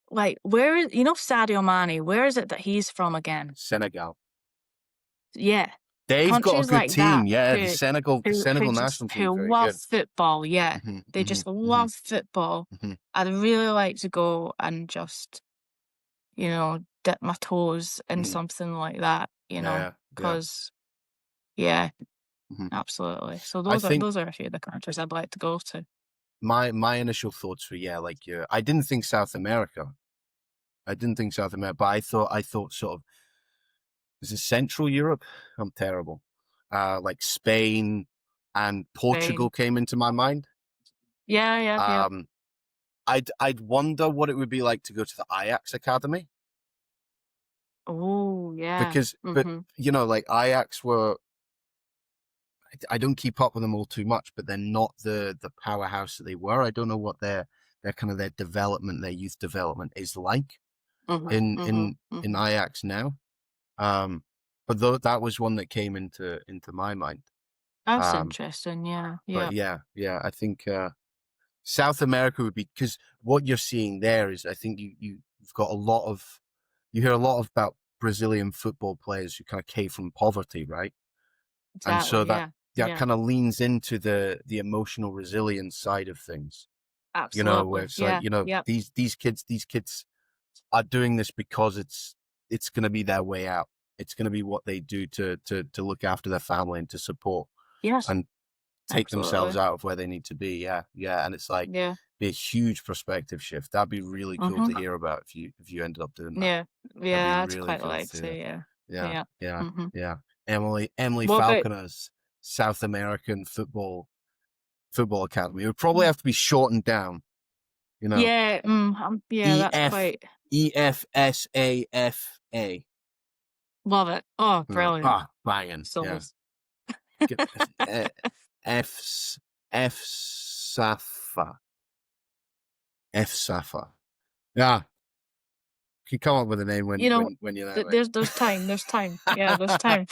Like Sadio Mane, where is it that he's from again? Senegal. Yeah. They've got a Countries good like that team. Yeah, the who Senegal who who Senegal just national team's who very love good. football, yeah. Hmm, They hmm, just hmm, love football. hmm. I'd really like to go and just, dip my toes in Hmm. something like that, Yeah, yeah. 'cause yeah, Hmm. absolutely. So I those are think those are a few of the countries I'd like to go to. my initial thoughts were yeah, like I didn't think South America. I didn't think South America, but I thought sort of is it Central Europe? I'm terrible. Like Spain and Portugal Spain. came into my mind. Yeah, yeah, yeah. Um, I'd wonder what it would be like to go to the Ajax Academy Oh, yeah. but Mhm, like Ajax were. I don't keep up with them all too much, but they're not the powerhouse that they were. I don't know what their kind of their development, their youth development is like mhm, in mhm, in in mhm. Ajax now. Um, but though that was one that came into my mind. That's Um, interesting, yeah, but yeah. yeah, yeah, I think South America would be because what you're seeing there is I think you've got a lot of you hear a lot about Brazilian football players who kind of came from poverty, right? And so Exactly, that yeah, that yeah. kind of leans into the emotional resilience side of things. Where Absolutely, it's like, yeah, yep. these kids are doing this because it's going to be their way out. It's going to be what they do to look after their family and to support. Yes. And take themselves Absolutely. out of where they need to be. Yeah, yeah, and it's like Yeah. be a huge perspective shift. That'd be really cool to Mhm. hear about if you ended up doing that. Yeah. That'd be Yeah, I'd really quite cool like to to, hear. yeah. Yeah, Yeah. yeah, Mhm. yeah. Emily What about Falconer's South American football academy. It would probably have to be shortened down. You know, yeah, yeah, E that's F quite EFSAFA. love it. Oh, brilliant. Banging. Yeah. Souls. Get F F Safa. F Safa. Yeah. You come up with a name You know, when you're that way. there's time. Yeah, there's time.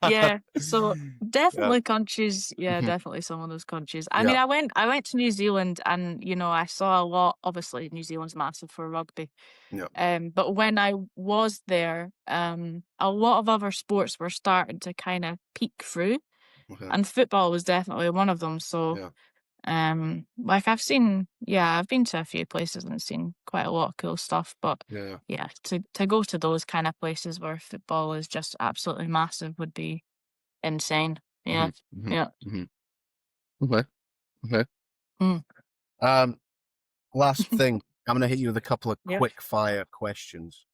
Yeah, so Yeah. definitely countries, yeah, Mhm. definitely some of those countries. I Yeah. mean, I went to New Zealand and, I saw a lot. Obviously, New Zealand's massive for rugby. Yeah. But when I was there, a lot of other sports were starting to kind of peek through, Okay. and football was definitely one of them. So, Yeah. like I've been to a few places and seen quite a lot of cool stuff. But Yeah. Yeah. yeah, to go to those kind of places where football is just absolutely massive would be insane. Yeah, Mhm. Mhm. yeah. Mhm. Okay. Okay. Mm. Um, last thing. I'm gonna hit you with a couple of Yep. quick fire questions.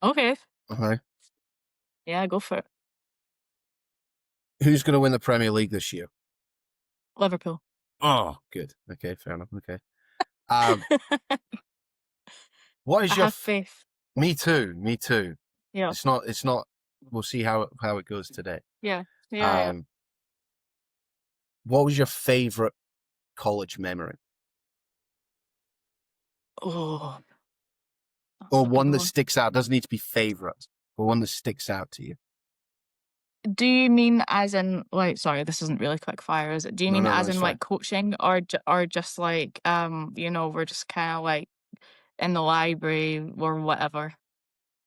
Okay. Okay. Yeah, go for it. Who's gonna win the Premier League this year? Liverpool. Oh, good. Okay, fair enough. Okay. Um, what I is your have faith. me too, me too. Yeah, It's not we'll see how it goes today. yeah, yeah, yeah. Um, what was your favorite college memory? Oh, that's Or a good one that one. sticks out, doesn't need to be favorite, but one that sticks out to you. Do you mean as in like sorry, this isn't really quick fire, is it? Do you No, mean no, no, as it's in like fine. coaching or just like we're just kind of like in the library or whatever?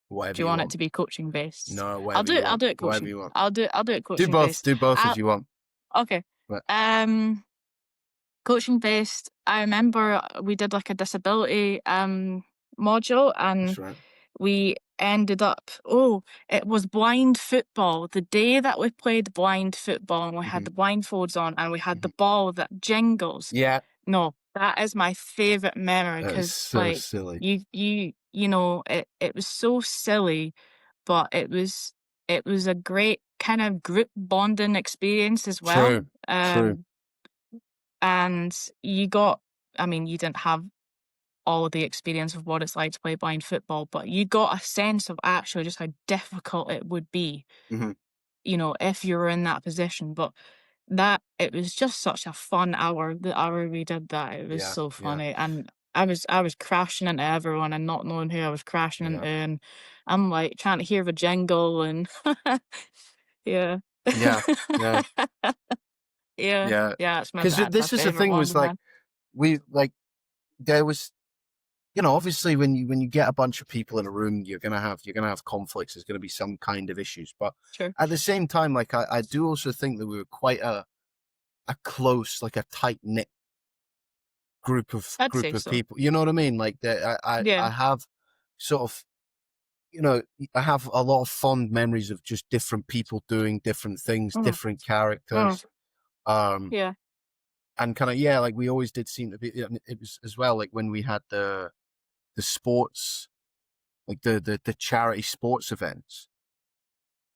Whatever Do you you want it want. to be coaching based? No, I'll whatever do you it. I'll want. do it Whatever coaching. you want. I'll do it Do coaching both. based. Do both if I'll you want. okay. But Coaching based. I remember we did like a disability module and that's right. we ended up it was blind football. The day that we played blind football and we had Hmm. the blindfolds on and we had the Hmm. ball that jingles. Yeah, No, that is my favorite memory that is because so like silly. it was so silly, but it was a great kind of group bonding experience as well. True. True. And you got I mean, you didn't have all of the experience of what it's like to play blind football, but you got a sense of actually just how difficult it would be, Hmm. if you were in that position. But that it was just such a fun hour. The hour we did that, it was Yeah. so Yeah. funny. And I was crashing into everyone and not knowing who I was crashing Yeah. into, and I'm like trying to hear the jingle and yeah. Yeah. Yeah. Yeah. Yeah. Yeah, it's Because that's my this is the favorite thing one, was like man. we like there was obviously when you get a bunch of people in a room, you're gonna have conflicts. There's gonna be some kind of issues, but Sure. at the same time, like I do also think that we were quite a close, like a tight knit I'd group say of so. people. You know what I mean? Like that, Yeah. I have sort of I have a lot of fond memories of just different people doing different things, Mm, different mm, characters. Um, yeah. and kind of yeah, like we always did seem to be. It was as well like when we had the sports, like the charity sports events.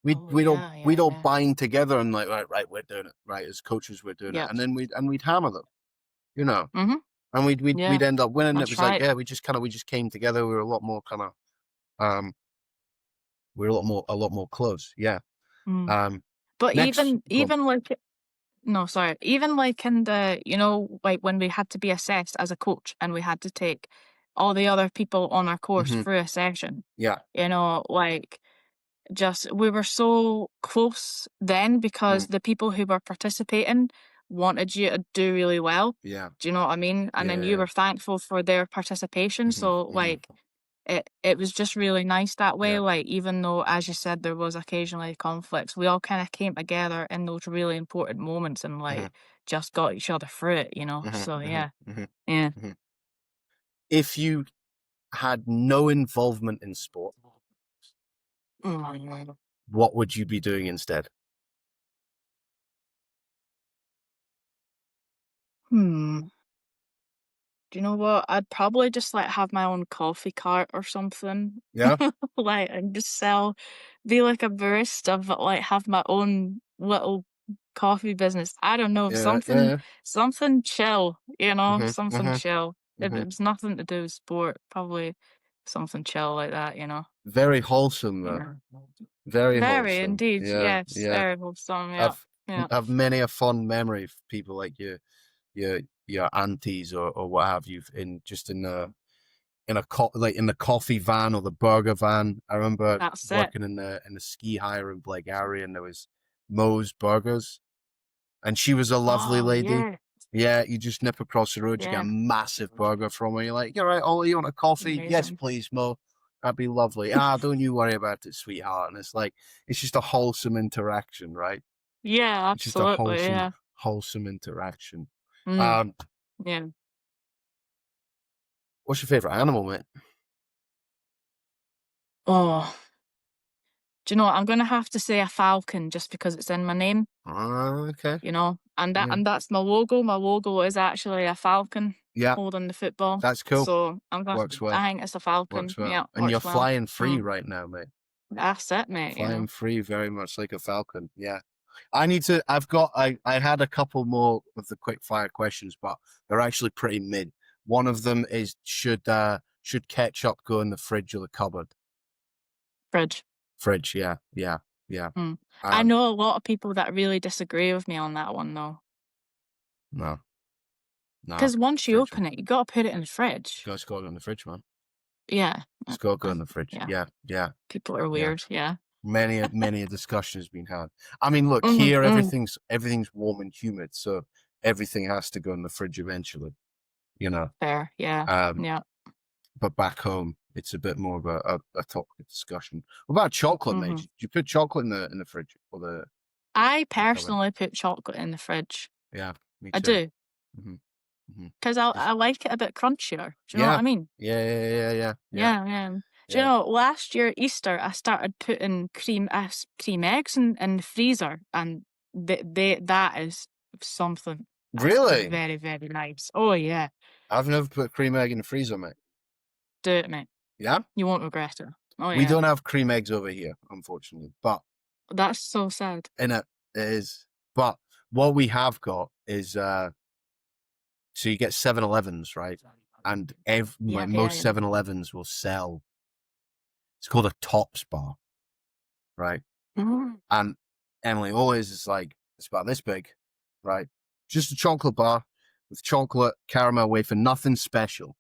We'd Oh we'd all yeah, we'd yeah, all yeah. bind together and like right we're doing it right as coaches we're doing it Yep. and then we'd hammer them, you know, Mhm. and Yeah. we'd end up winning. It That's was like right. yeah, we just came together. We were a lot more kind of um we were a lot more close. Yeah. Mm. Um. But Next, go on. even like no, sorry. Even like in the like when we had to be assessed as a coach and we had to take all the other people on our course Hmm. through a session, Yeah. like just we were so close then Mm. because the people who were participating wanted you to do really well. Yeah. Do you know what I mean? And Yeah. then you Yeah. were thankful for their participation. Hmm. So Hmm. like it was just really nice that way. Yeah. Like even though, as you said, there was occasionally conflicts, we all kind of came together in those really important moments and Hmm. like just got each other through it. Hmm. So Hmm. yeah, Hmm. yeah. Hmm. If you had no involvement in sport, Mm. what would you be doing instead? Hmm. Do you know what? I'd probably just, like, have my own coffee cart or something, Yeah, like, and just be like a barista, but, like, have my own little coffee business. I don't know, yeah, yeah. something chill, Mhm, something mhm, chill. If mhm. it was nothing to do with sport, probably something chill like that, Very wholesome, though. Yeah. Very Very wholesome. indeed, Yeah, yes, yeah. very wholesome, yeah, I've yeah. I've many a fond memory of people like your aunties or what have you in the coffee van or the burger van. I remember That's it. working in the ski hire in Blackberry, and there was Moe's Burgers, and she was a lovely Oh, lady. yeah, Yeah, you just nip across the road, you get a yeah. massive burger from her. You're like, "You all right, Ollie? You want a coffee?" "Yes, Amazing. please, Mo. That'd be lovely." "Ah, don't you worry about it, sweetheart." And it's like, it's just a wholesome interaction, right? Yeah, It's just a absolutely, yeah. wholesome interaction. Mm, Um, yeah. what's your favorite animal, mate? Oh, do you know what? I'm gonna have to say a falcon just because it's in my name, Okay. and Yeah. that's my logo. My logo is actually a falcon Yeah, holding the football. that's cool. So Works well. I think it's a falcon. Works well. Yeah, And you're works well. flying free Mm, right now, mate. that's it, mate. Flying free, very much like a falcon. Yeah. I had a couple more of the quick fire questions, but they're actually pretty mid. One of them is should ketchup go in the fridge or the cupboard? Fridge. Fridge, yeah, yeah, yeah. Mm. I Um, know a lot of people that really disagree with me on that one though. no, no, Because once you fridge, man. open it, you gotta put it in the fridge. Gotta go in the fridge, man. Yeah. It's got to go in the fridge. Yeah. Yeah, yeah, People are yeah. weird. Yeah. Many a discussion has been had. I mean, look, Mm, here mm. everything's warm and humid, so everything has to go in the fridge eventually, you know. Fair. Yeah. Um, Yeah. but back home, it's a bit more of a topic of discussion. What about chocolate, mate? Mhm. Do you put chocolate in the fridge or I the cupboard? personally put chocolate in the fridge. Yeah, me I too. do, hmm hmm 'cause I like it a bit crunchier. Do you know what Yeah, I mean? yeah, Yeah, yeah. Do you yeah. know, last year Easter, I started putting cream eggs in the freezer, and that is something that's Really? very, very nice. Oh, yeah. I've never put cream egg in the freezer, mate. Do it, mate. Yeah, You won't regret it. Oh, we yeah. don't have cream eggs over here, unfortunately, but That's so sad. in it is. But what we have got is so you get 7-Elevens, right? And Yeah, yeah, most yeah. 7-Elevens will sell. It's called a Tops bar, right? Mm, And Emily always is like, it's about this big, right? Just a chocolate bar with chocolate, caramel wafer, nothing special,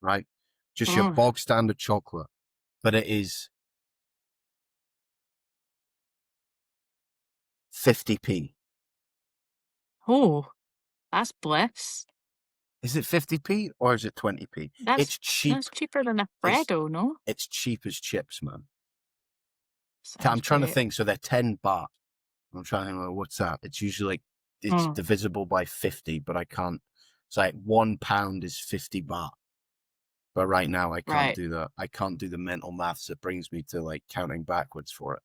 right? Just your mm. bog standard chocolate. But it is 50p. Oh, that's bliss. Is it 50p or is it 20p? That's It's cheap. that's cheaper than a It's Freddo, no? it's cheap as chips, man. I'm Sounds trying to great. think. So they're 10 baht. I'm trying to think, well, what's that? It's usually like it's Mm, divisible by 50, but I can't. It's like £1 is 50 baht. But right now I can't right. do that. I can't do the mental maths that brings me to like counting backwards for it.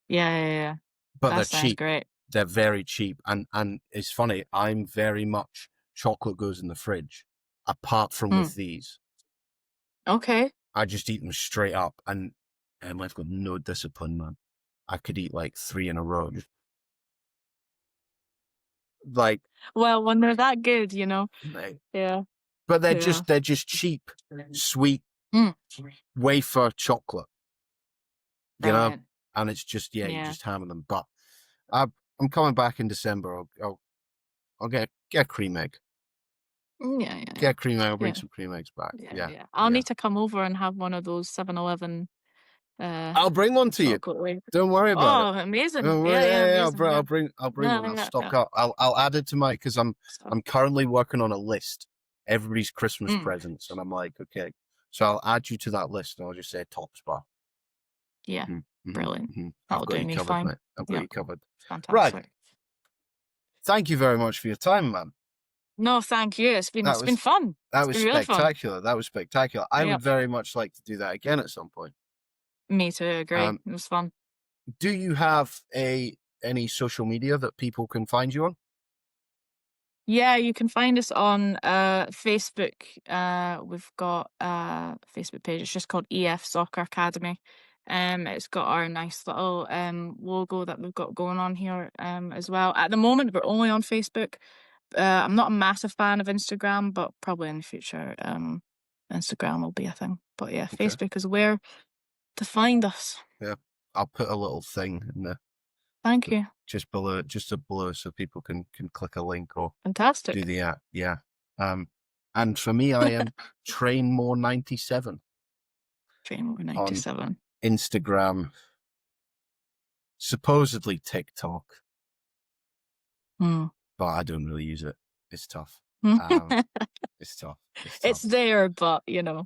Yeah, yeah, yeah. But That they're sounds cheap. great. They're very cheap. And it's funny, I'm very much chocolate goes in the fridge, apart from Mm, with these. okay. I just eat them straight up and I've got no discipline, man. I could eat like 3 in a row. Like, Well, when they're that good, you know? mate. Yeah, But yeah. they're just cheap, sweet Mm, wafer chocolate, you know? brilliant. And it's just, yeah, you Yeah. just hammer them. But I'm coming back in December. I'll get a cream egg. Yeah, yeah, Get yeah. a cream egg. I'll bring Yeah, some cream eggs back. yeah, Yeah, yeah. I'll yeah. need to come over and have one of those 7-Eleven, uh, I'll bring one to you. chocolate wafers. Don't worry about it. Oh, amazing. Don't worry. Yeah, yeah, Yeah, yeah. amazing, yeah. I'll bring Yeah, one. I'll yeah, yeah. stock up. I'll add it to my because So I'm currently working on a list. Everybody's Christmas mm, presents, and I'm like, okay. So I'll add you to that list, and I'll just say top spot. yeah, brilliant. I've That'll got do you me covered, fine. mate. I've got Yeah, you covered. Right. fantastic. Thank you very much for your time, man. No, thank you. That It's been was fun. that It's was been really fun. spectacular. That was spectacular. I would Yep. very much like to do that again at some point. Me too, agree. Um, It was fun. do you have a any social media that people can find you on? Yeah, you can find us on Facebook. We've got a Facebook page. It's just called EF Soccer Academy. It's got our nice little logo that we've got going on here as well. At the moment, we're only on Facebook. I'm not a massive fan of Instagram, but probably in the future, Instagram will be a thing. But yeah, Okay. Facebook is where to find us. Yeah. I'll put a little thing in the Thank you. just below, so people can click a link or do Fantastic. the app. Yeah. Um, and for me, I am Trainmore97 Train on 97. Instagram, supposedly TikTok, Hmm. but I don't really use it. It's tough. Um, it's tough. It's It's tough. there, but yeah.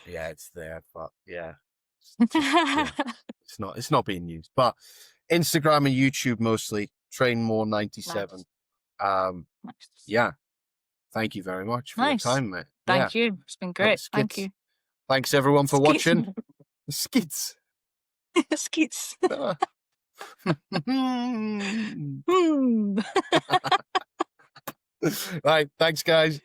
Yeah, it's there, but yeah, it's just yeah, it's not being used. But Instagram and YouTube mostly. Trainmore97. Nice. Um, Nice. yeah. Thank you very much for your Nice. time, mate. Yeah, Thank you. It's been that great. was Thank skits. you. Thanks everyone for Skeets. watching. Skits. Skeets. Right, Hmm. thanks guys.